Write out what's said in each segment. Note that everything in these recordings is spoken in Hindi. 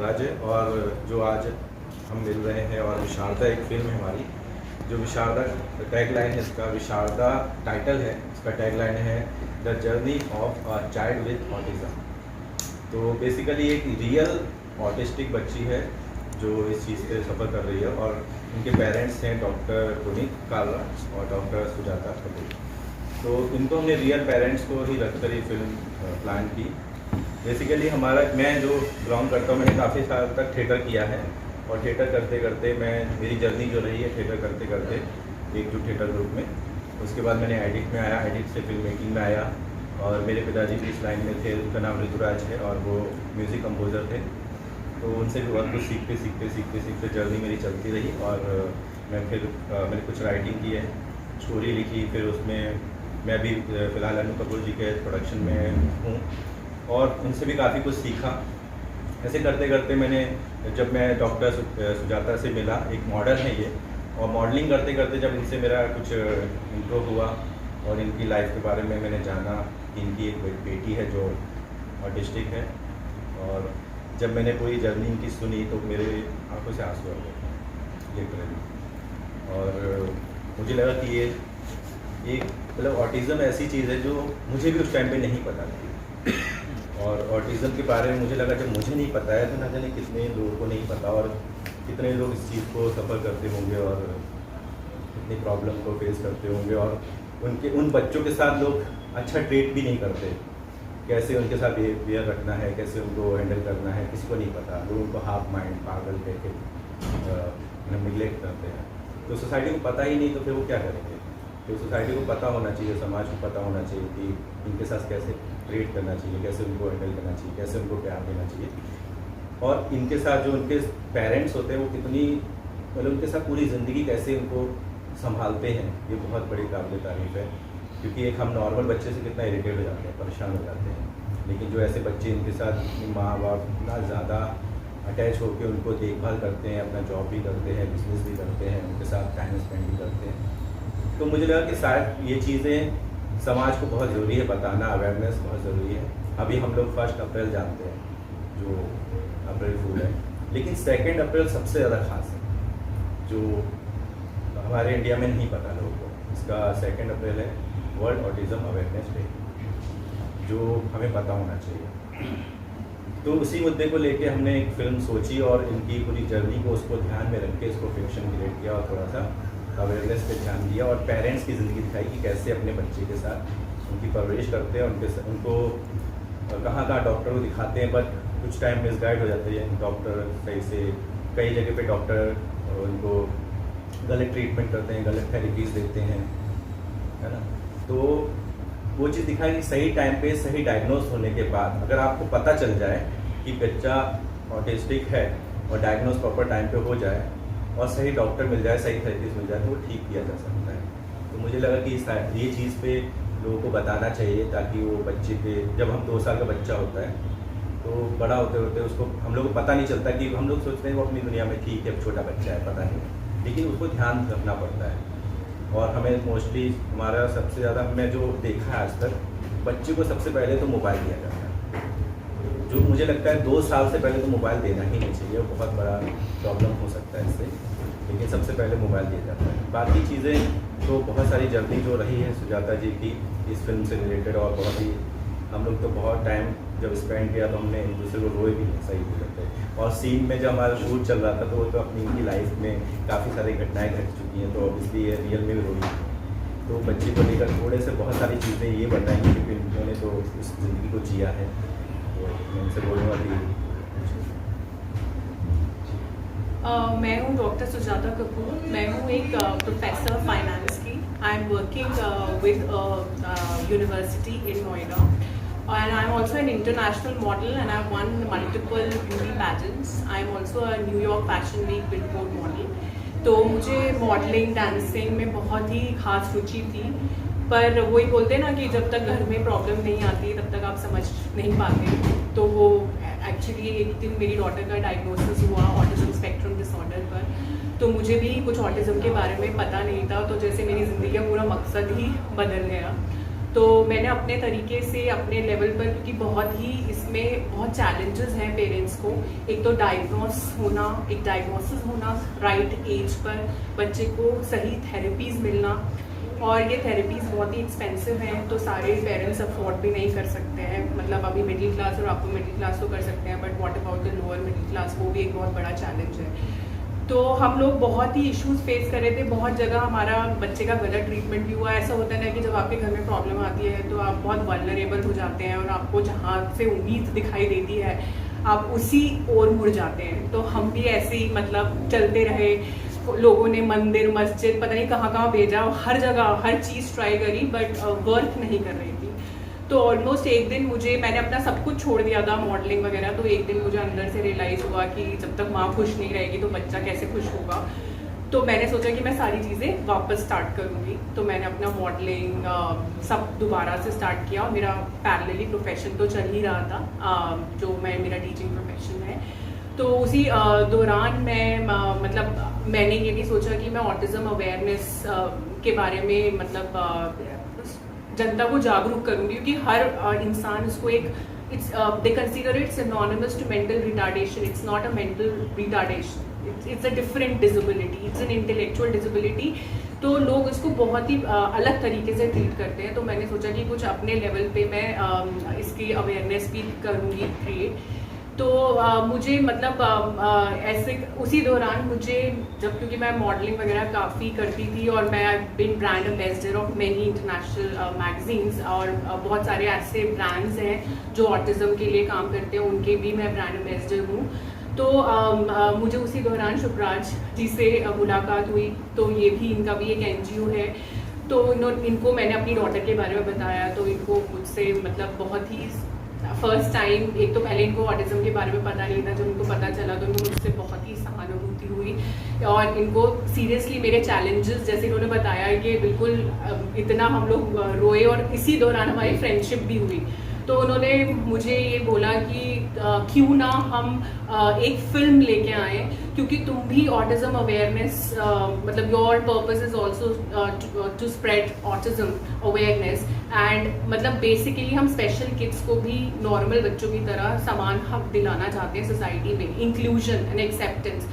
ऋतुराज है और जो आज हम मिल रहे हैं और विशारदा एक फिल्म है हमारी। जो विशारदा टैगलाइन है इसका, विशारदा टाइटल है, इसका टैगलाइन है the journey of a child with autism. तो बेसिकली एक रियल ऑटिस्टिक बच्ची है जो इस चीज़ से सफ़र कर रही है और उनके पेरेंट्स हैं डॉक्टर पुनीत कालरा और डॉक्टर सुजाता पटेल। तो इनको हमने रियल पेरेंट्स को ही रखकर ये फिल्म प्लान की। बेसिकली मैं जो बिलोंग करता हूँ, मैंने काफ़ी साल तक थिएटर किया है और थिएटर करते करते मेरी जर्नी जो रही है थिएटर करते करते एकजुट थिएटर ग्रुप में, उसके बाद मैंने एडिट में आया, एडिट से फिल्म मेकिंग में आया और मेरे पिताजी भी इस लाइन में थे। उनका नाम ऋतुराज है और वो म्यूज़िक कंपोज़र थे। तो उनसे भी बहुत कुछ सीखते जर्नी मेरी चलती रही और मैंने कुछ राइटिंग की है, स्टोरी लिखी, फिर उसमें मैं भी फ़िलहाल अनु कपूर जी के प्रोडक्शन में हूँ और उनसे भी काफ़ी कुछ सीखा। ऐसे करते करते जब मैं डॉक्टर सुजाता से मिला, एक मॉडल है ये, और मॉडलिंग करते करते जब इनसे मेरा कुछ इंट्रो हुआ और इनकी लाइफ के बारे में मैंने जाना कि इनकी एक बेटी है जो ऑटिस्टिक है, और जब मैंने पूरी जर्नी इनकी सुनी तो मेरे आंखों से आंसू आ गए लिटरली। और मुझे लगा कि ये एक मतलब ऑटिज़म ऐसी चीज़ है जो मुझे भी उस टाइम पे नहीं पता थी, और ऑटिज़म के बारे में मुझे लगा जब मुझे नहीं पता है तो ना जाने कितने लोगों को नहीं पता और कितने लोग इस चीज़ को सफ़र करते होंगे और कितनी प्रॉब्लम को फेस करते होंगे, और उन बच्चों के साथ लोग अच्छा ट्रीट भी नहीं करते, कैसे उनके साथ बिहेवियर रखना है, कैसे उनको हैंडल करना है, किसी को नहीं पता। लोग उनको हाफ माइंड पागल कह के निगलेक्ट करते हैं। तो सोसाइटी को पता ही नहीं तो फिर वो क्या करेंगे। तो सोसाइटी को पता होना चाहिए, समाज को पता होना चाहिए कि इनके साथ कैसे ट्रीट करना चाहिए, कैसे उनको हैंडल करना चाहिए, कैसे उनको प्यार देना चाहिए, और इनके साथ जो उनके पेरेंट्स होते हैं वो कितनी मतलब उनके साथ पूरी ज़िंदगी कैसे उनको संभालते हैं, ये बहुत बड़ी काबिल तारीफ़ है। क्योंकि एक हम नॉर्मल बच्चे से कितना इरिटेट हो जाते हैं, परेशान हो जाते हैं, लेकिन जो ऐसे बच्चे इनके साथ अपनी माँ बाप इतना ज़्यादा अटैच होकर उनको देखभाल करते हैं, अपना जॉब भी करते हैं, बिजनेस भी करते हैं, उनके साथ टाइम स्पेंड भी करते हैं। तो मुझे लगा कि शायद ये चीज़ें समाज को बहुत ज़रूरी है बताना, अवेयरनेस बहुत ज़रूरी है। अभी हम लोग 1 अप्रैल जानते हैं जो अप्रैल फूल है, लेकिन 2 अप्रैल सबसे ज़्यादा खास है जो हमारे इंडिया में नहीं पता लोगों को। इसका 2 अप्रैल है वर्ल्ड ऑटिज़म अवेयरनेस डे, जो हमें पता होना चाहिए। तो उसी मुद्दे को लेके हमने एक फ़िल्म सोची और इनकी पूरी जर्नी को उसको ध्यान में रख के इसको फिक्शन क्रिएट किया और थोड़ा सा अवेयरनेस पे ध्यान दिया और पेरेंट्स की ज़िंदगी दिखाई कि कैसे अपने बच्चे के साथ उनकी परवरिश करते हैं, उनको कहाँ डॉक्टर को दिखाते हैं, बट कुछ टाइम मिसगाइड हो जाते हैं डॉक्टर सही से। कई जगह पे डॉक्टर उनको गलत ट्रीटमेंट करते हैं, गलत थेरेपीज़ देते हैं, है ना। तो वो चीज़ दिखाई कि सही टाइम पे सही डायग्नोस होने के बाद अगर आपको पता चल जाए कि बच्चा ऑटिस्टिक है और डायग्नोस प्रॉपर टाइम पे हो जाए और सही डॉक्टर मिल जाए, सही थेरेपीज मिल जाए तो वो ठीक किया जा सकता है। तो मुझे लगा कि ये चीज़ पे लोगों को बताना चाहिए ताकि वो बच्चे पे, जब हम 2 साल का बच्चा होता है तो बड़ा होते होते उसको हम लोग को पता नहीं चलता कि हम लोग सोचते हैं वो अपनी दुनिया में ठीक है, छोटा बच्चा है, पता नहीं, लेकिन उसको ध्यान रखना पड़ता है। और हमें मोस्टली हमारा सबसे ज़्यादा हमने जो देखा है आज तक, बच्चे को सबसे पहले तो मोबाइल दिया जाता है, जो मुझे लगता है 2 साल से पहले तो मोबाइल देना ही नहीं चाहिए, वो बहुत बड़ा प्रॉब्लम हो सकता है इससे, लेकिन सबसे पहले मोबाइल दिया जाता है। बाकी चीज़ें तो बहुत सारी जर्नी जो रही है सुजाता जी की इस फिल्म से रिलेटेड, और बहुत ही हम लोग तो बहुत टाइम जब स्पेंड किया तो हमने एक दूसरे को रोए भी नहीं, सही बोलते। और सीन में जब हमारा शूट चल रहा था तो वो तो अपनी इनकी लाइफ में काफ़ी सारी घटनाएं घट चुकी हैं, तो ऑब्वियसली ये रियल में भी रोई। तो बच्चे को लेकर थोड़े से बहुत सारी चीज़ें ये बताएंगी क्योंकि उन्होंने तो उस ज़िंदगी को जिया है, तो मैं उनसे बोलूँगा कि मैं हूँ डॉक्टर सुजाता कपूर। मैं हूँ एक प्रोफेसर फाइनेंस की। I am working with university in Noida, and I'm also an international model and I've won multiple beauty pageants. I'm also a New York Fashion Week Billboard model. तो मुझे मॉडलिंग, डांसिंग में बहुत ही खास रुचि थी, पर वही बोलते हैं ना कि जब तक घर में प्रॉब्लम नहीं आती तब तक आप समझ नहीं पाते। तो वो एक्चुअली एक दिन मेरी डॉटर का डायग्नोसिस हुआ ऑटिज्म स्पेक्ट्रम डिसऑर्डर पर, तो मुझे भी कुछ ऑटिज्म के बारे में पता नहीं था, तो जैसे मेरी ज़िंदगी का पूरा मकसद ही बदल गया। तो मैंने अपने तरीके से अपने लेवल पर, क्योंकि बहुत ही इसमें बहुत चैलेंजेस हैं पेरेंट्स को, एक तो डायग्नोसिस होना राइट एज पर, बच्चे को सही थेरेपीज़ मिलना, और ये थेरेपीज़ बहुत ही एक्सपेंसिव हैं, तो सारे पेरेंट्स अफोर्ड भी नहीं कर सकते हैं। मतलब अभी मिडिल क्लास और अपर मिडिल क्लास तो कर सकते हैं, but what about the lower middle class, वो भी एक बहुत बड़ा चैलेंज है। तो हम लोग बहुत ही इश्यूज फेस कर रहे थे, बहुत जगह हमारा बच्चे का गलत ट्रीटमेंट भी हुआ। ऐसा होता है ना कि जब आपके घर में प्रॉब्लम आती है तो आप बहुत वल्नरेबल हो जाते हैं, और आपको जहाँ से उम्मीद दिखाई देती है आप उसी ओर मुड़ जाते हैं। तो हम भी ऐसे ही मतलब चलते रहे, लोगों ने मंदिर मस्जिद पता नहीं कहाँ कहाँ भेजा, हर जगह हर चीज़ ट्राई करी, बट वर्क नहीं कर रही थी। तो ऑलमोस्ट एक दिन मैंने अपना सब कुछ छोड़ दिया था, मॉडलिंग वगैरह, तो एक दिन मुझे अंदर से रियलाइज़ हुआ कि जब तक माँ खुश नहीं रहेगी तो बच्चा कैसे खुश होगा। तो मैंने सोचा कि मैं सारी चीज़ें वापस स्टार्ट करूँगी। तो मैंने अपना मॉडलिंग सब दोबारा से स्टार्ट किया, और मेरा पैरेलली प्रोफेशन तो चल ही रहा था, जो मेरा टीचिंग प्रोफेशन है। तो उसी दौरान मैंने ये भी सोचा कि मैं ऑटिज़म अवेयरनेस के बारे में जनता को जागरूक करूंगी, क्योंकि हर इंसान इसको they consider it synonymous to mental retardation. It's not a mental retardation, it's a different disability, it's an intellectual disability. तो लोग इसको बहुत ही अलग तरीके से ट्रीट करते हैं। तो मैंने सोचा कि कुछ अपने लेवल पे मैं इसकी अवेयरनेस भी करूँगी क्रिएट। तो मुझे ऐसे उसी दौरान मुझे क्योंकि मैं मॉडलिंग वगैरह काफ़ी करती थी, और मैं been brand ambassador of many international magazines, और बहुत सारे ऐसे ब्रांड्स हैं जो ऑटिज़म के लिए काम करते हैं, उनके भी मैं ब्रांड एम्बेसडर हूँ। तो मुझे उसी दौरान शुभराज जी से मुलाकात हुई। तो ये भी इनका भी एक NGO है। तो इनको मैंने अपनी डॉटर के बारे में बताया, तो इनको मुझसे बहुत ही फर्स्ट टाइम, एक तो पहले इनको ऑटिज़म के बारे में पता नहीं था, जब इनको पता चला तो इनको मुझसे बहुत ही सहानुभूति हुई, और इनको सीरियसली मेरे चैलेंजेस, जैसे इन्होंने बताया कि बिल्कुल इतना हम लोग रोए, और इसी दौरान हमारी फ्रेंडशिप भी हुई। तो उन्होंने मुझे ये बोला कि क्यों ना हम एक फिल्म लेके आए, क्योंकि तुम भी autism awareness, your purpose is also to spread autism awareness, and basically हम स्पेशल किड्स को भी नॉर्मल बच्चों की तरह समान हक दिलाना चाहते हैं सोसाइटी में, इंक्लूजन एंड एक्सेप्टेंस।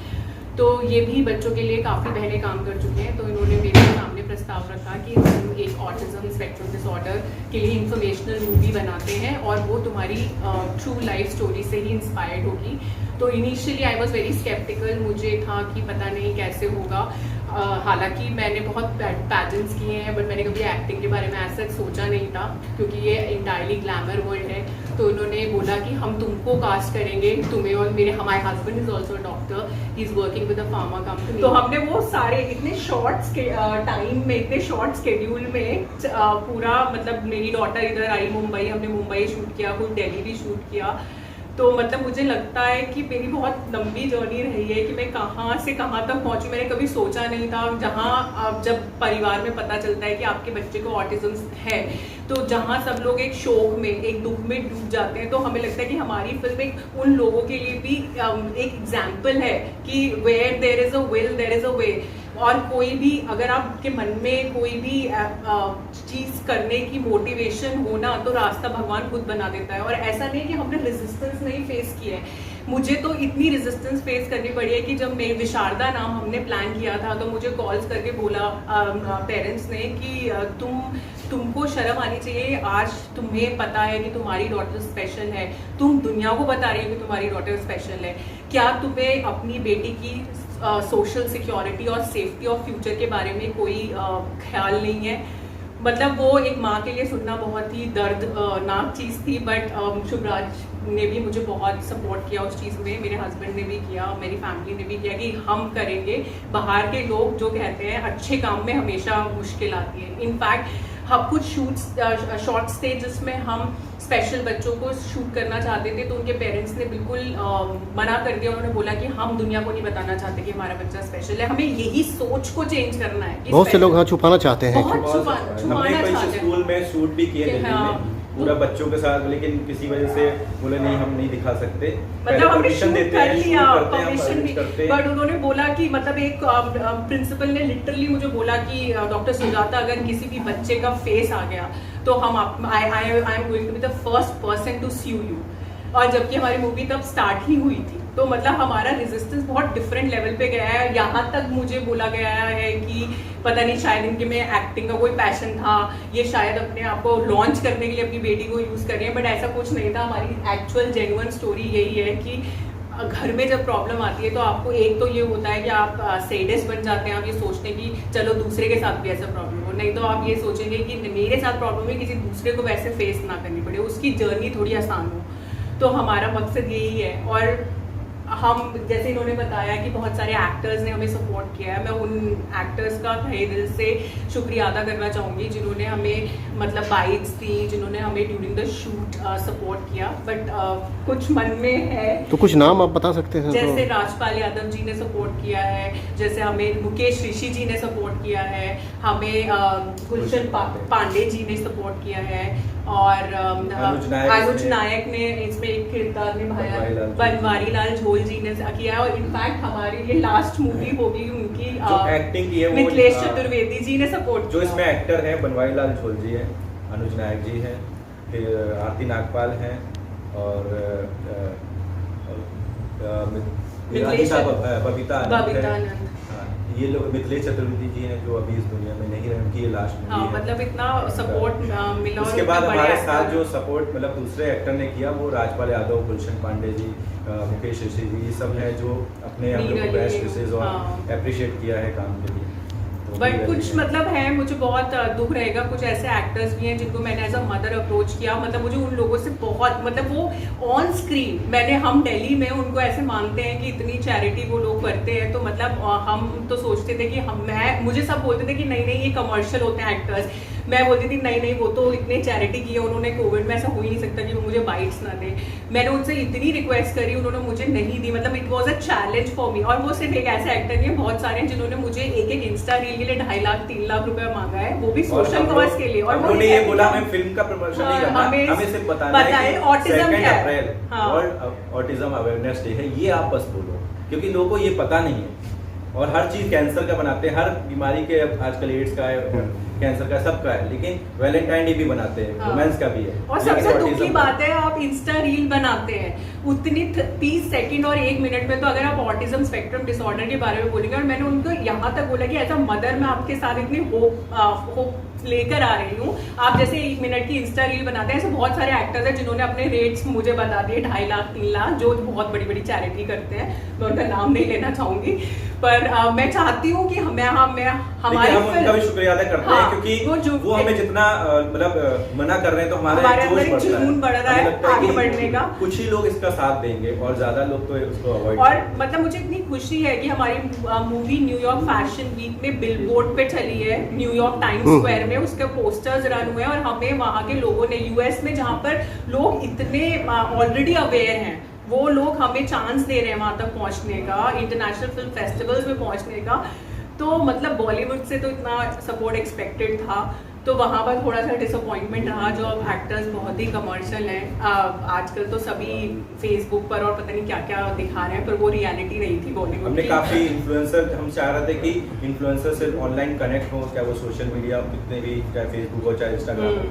तो ये भी बच्चों के लिए काफ़ी पहले काम कर चुके हैं। तो इन्होंने मेरे सामने प्रस्ताव रखा कि हम एक ऑटिज़म स्पेक्ट्रम डिसऑर्डर के लिए इंफॉर्मेशनल मूवी बनाते हैं, और वो तुम्हारी ट्रू लाइफ स्टोरी से ही इंस्पायर्ड होगी। तो initially I was very sceptical, मुझे था कि पता नहीं कैसे होगा। हालांकि मैंने बहुत पैजेंट्स किए हैं, बट मैंने कभी एक्टिंग के बारे में ऐसा सोचा नहीं था, क्योंकि ये इंटायरली ग्लैमर वर्ल्ड है। तो उन्होंने बोला कि हम तुमको कास्ट करेंगे, तुम्हें और मेरे, हमारे husband is also doctor, he is working with a pharma company. तो हमने वो सारे इतने शॉर्ट टाइम में, इतने शॉर्ट स्केड्यूल में पूरा मेरी डॉटर इधर आई मुंबई, हमने मुंबई शूट किया, कोई दिल्ली भी शूट किया। तो मुझे लगता है कि मेरी बहुत लंबी जर्नी रही है कि मैं कहाँ से कहाँ तक पहुँची। मैंने कभी सोचा नहीं था, जहाँ जब परिवार में पता चलता है कि आपके बच्चे को ऑटिज़म है, तो जहाँ सब लोग एक शोक में, एक दुख में डूब जाते हैं, तो हमें लगता है कि हमारी फिल्म एक उन लोगों के लिए भी एक एग्जाम्पल है कि where there is a will there is a way. और कोई भी, अगर आपके मन में कोई भी चीज़ करने की मोटिवेशन हो ना, तो रास्ता भगवान खुद बना देता है। और ऐसा नहीं कि हमने रेजिस्टेंस नहीं फेस किया है, मुझे तो इतनी रेजिस्टेंस फेस करनी पड़ी है कि जब मेरे विशारदा नाम हमने प्लान किया था, तो मुझे कॉल्स करके बोला पेरेंट्स ने कि तुमको शर्म आनी चाहिए, आज तुम्हें पता है कि तुम्हारी डॉटर स्पेशल है, तुम दुनिया को बता रही हो कि तुम्हारी डॉटर स्पेशल है, क्या तुम्हें अपनी बेटी की सोशल सिक्योरिटी और सेफ्टी और फ्यूचर के बारे में कोई ख्याल नहीं है। वो एक माँ के लिए सुनना बहुत ही दर्दनाक चीज़ थी, बट शुभराज ने भी मुझे बहुत सपोर्ट किया उस चीज़ में, मेरे हस्बैंड ने भी किया, मेरी फैमिली ने भी किया कि हम करेंगे। बाहर के लोग जो कहते हैं अच्छे काम में हमेशा मुश्किल आती है। इनफैक्ट हम कुछ शॉर्ट स्टे जिसमें हम स्पेशल बच्चों को शूट करना चाहते थे, तो उनके पेरेंट्स ने बिल्कुल मना कर दिया। उन्होंने बोला कि हम दुनिया को नहीं बताना चाहते कि हमारा बच्चा स्पेशल है, हमें यही सोच को चेंज करना है। बहुत से लोग हाँ छुपाना चाहते हैं, छुपाना चाहते हैं। स्कूल में शूट भी किए पूरा बच्चों के साथ, लेकिन किसी वजह से बोले नहीं हम नहीं दिखा सकते, हमने शूट कर लिया, परमिशन भी, बट उन्होंने बोला कि एक प्रिंसिपल ने लिटरली मुझे बोला कि डॉक्टर सुजाता, अगर किसी भी बच्चे का फेस आ गया तो हम I am going to be the first person to sue you. और जबकि हमारी मूवी तब स्टार्ट ही हुई थी, तो मतलब हमारा रेजिस्टेंस बहुत डिफरेंट लेवल पे गया है। यहाँ तक मुझे बोला गया है कि पता नहीं शायद इनके में एक्टिंग का कोई पैशन था, ये शायद अपने आप को लॉन्च करने के लिए अपनी बेटी को यूज़ कर रही है, बट ऐसा कुछ नहीं था। हमारी एक्चुअल जेन्युइन स्टोरी यही है कि घर में जब प्रॉब्लम आती है तो आपको एक तो ये होता है कि आप सेडिस्ट बन जाते हैं, आप ये सोचते हैं कि चलो दूसरे के साथ भी ऐसा प्रॉब्लम हो, नहीं तो आप ये सोचेंगे कि मेरे साथ प्रॉब्लम है, किसी दूसरे को वैसे फेस ना करनी पड़े, उसकी जर्नी थोड़ी आसान हो। तो हमारा मकसद यही है। और हम जैसे इन्होंने बताया कि बहुत सारे एक्टर्स ने हमें सपोर्ट किया है, मैं उन एक्टर्स का तहे दिल से शुक्रिया अदा करना चाहूँगी जिन्होंने हमें मतलब बाइट्स दी, जिन्होंने हमें ड्यूरिंग द शूट सपोर्ट किया। बट कुछ मन में है तो कुछ नाम आप बता सकते हैं? जैसे राजपाल यादव जी ने सपोर्ट किया है, जैसे हमें मुकेश ऋषि जी ने सपोर्ट किया है, हमें गुलशन पांडे जी ने सपोर्ट किया है, और अनुज नायक ने इसमें एक किरदार निभाया, बनवारी लाल झोल जी ने किया है। और इनफैक्ट हमारी ये लास्ट मूवी होगी उनकी जो एक्टिंग की है, मिथिलेश चतुर्वेदी जी ने सपोर्ट जो इसमें एक्टर है बनवारी लाल झोल जी है, अनुज नायक जी है, फिर आरती नागपाल है, और बबीता आनंद। ये लोग मिथिलेश चतुर्वेदी जी हैं जो अभी इस दुनिया में नहीं रहे, उनकी ये लास्ट मूवी है। मतलब इतना सपोर्ट मिला। उसके बाद हमारे साथ जो सपोर्ट मतलब दूसरे एक्टर ने किया वो राजपाल यादव, गुलशन पांडे जी, मुकेश ऋषि जी, ये सब हैं जो अपने हम लोग को बेस्ट विशेष और अप्रिशिएट किया है काम के लिए। बट कुछ मतलब है, मुझे बहुत दुख रहेगा, कुछ ऐसे एक्टर्स भी हैं जिनको मैंने एज अ मदर अप्रोच किया, मतलब मुझे उन लोगों से बहुत मतलब वो ऑन स्क्रीन हम दिल्ली में उनको ऐसे मानते हैं कि इतनी चैरिटी वो लोग करते हैं, तो मतलब हम तो सोचते थे कि मुझे सब बोलते थे कि नहीं ये कमर्शियल होते हैं एक्टर्स। मैं बोलती थी नहीं वो तो इतने चैरिटी की है उन्होंने, कोविड में ऐसा हो ही नहीं सकता कि वो मुझे बाइट्स ना दे। मैंने उनसे इतनी रिक्वेस्ट करी, उन्होंने मुझे नहीं दी, मतलब it was a challenge for me. और वो सिर्फ एक ऐसे एक्टर नहीं है, बहुत सारे हैं जिन्होंने मुझे एक इंस्टा रील के लिए 2.5 लाख 3 लाख रुपए मांगा है, वो भी सोशल कॉज के लिए। और उन्होंने ये बोला हमें फिल्म का प्रमोशन नहीं करना, हमें सिर्फ बताना है कि ऑटिज्म क्या है, वर्ल्ड ऑटिज्म अवेयरनेस डे है, ये आप बस बोलो, क्योंकि लोगों को ये पता नहीं है। और हर चीज कैंसर का बनाते हैं, हर बीमारी के आजकल एड्स का है, कैंसर का, सबका है, लेकिन वैलेंटाइन डे भी बनाते हैं, वुमेन्स का भी है। और सबसे दुख की बात है, आप इंस्टा रील बनाते हैं उतनी 30 सेकंड और 1 मिनट में, तो अगर आप ऑटिज्म स्पेक्ट्रम डिसऑर्डर के बारे में बोलेंगे, और मैंने उनको यहाँ तक बोला कि एज अ मदर मैं आपके साथ इतनी होप लेकर आ रही हूँ। आप जैसे 1 मिनट की इंस्टा रील बनाते हैं, ऐसे बहुत सारे एक्टर्स हैं जिन्होंने अपने रेट्स मुझे बता दिए, 2.5 लाख 3 लाख, जो बहुत बड़ी बड़ी चैरिटी करते हैं, मैं उनका नाम नहीं लेना चाहूंगी, पर मैं चाहती हूँ कि हमारी उनका भी शुक्रिया अदा करते हैं, क्योंकि वो हमें जितना मतलब मना कर रहे हैं तो हमारे जुनून बढ़ रहा है आगे बढ़ने का। कुछ ही लोग इसका साथ देंगे और ज्यादा लोग तो उसको अवॉइड। और मतलब मुझे इतनी खुशी है कि हमारी मूवी न्यूयॉर्क फैशन वीक में बिलबोर्ड पे चली है, न्यूयॉर्क टाइम्स स्क्वायर में उसके पोस्टर्स रन हुए, और हमें वहाँ के लोगों ने, यूएस में जहाँ पर लोग इतने ऑलरेडी अवेयर हैं, वो लोग हमें चांस दे रहे हैं वहां तक पहुंचने का, इंटरनेशनल फिल्म फेस्टिवल्स में पहुंचने का। तो मतलब बॉलीवुड से तो इतना सपोर्ट एक्सपेक्टेड था, तो वहाँ पर थोड़ा सा डिसअपॉइंटमेंट रहा। जो अब एक्टर्स बहुत ही कमर्शियल हैं, आजकल तो सभी फेसबुक पर और पता नहीं क्या क्या दिखा रहे हैं, पर वो रियलिटी नहीं थी बॉलीवुड हमने की। काफी इन्फ्लुएंसर, हम चाह रहे थे कि इन्फ्लुएंसर से ऑनलाइन कनेक्ट हो, क्या वो सोशल मीडिया कितने भी, चाहे फेसबुक हो चाहे इंस्टाग्राम हो,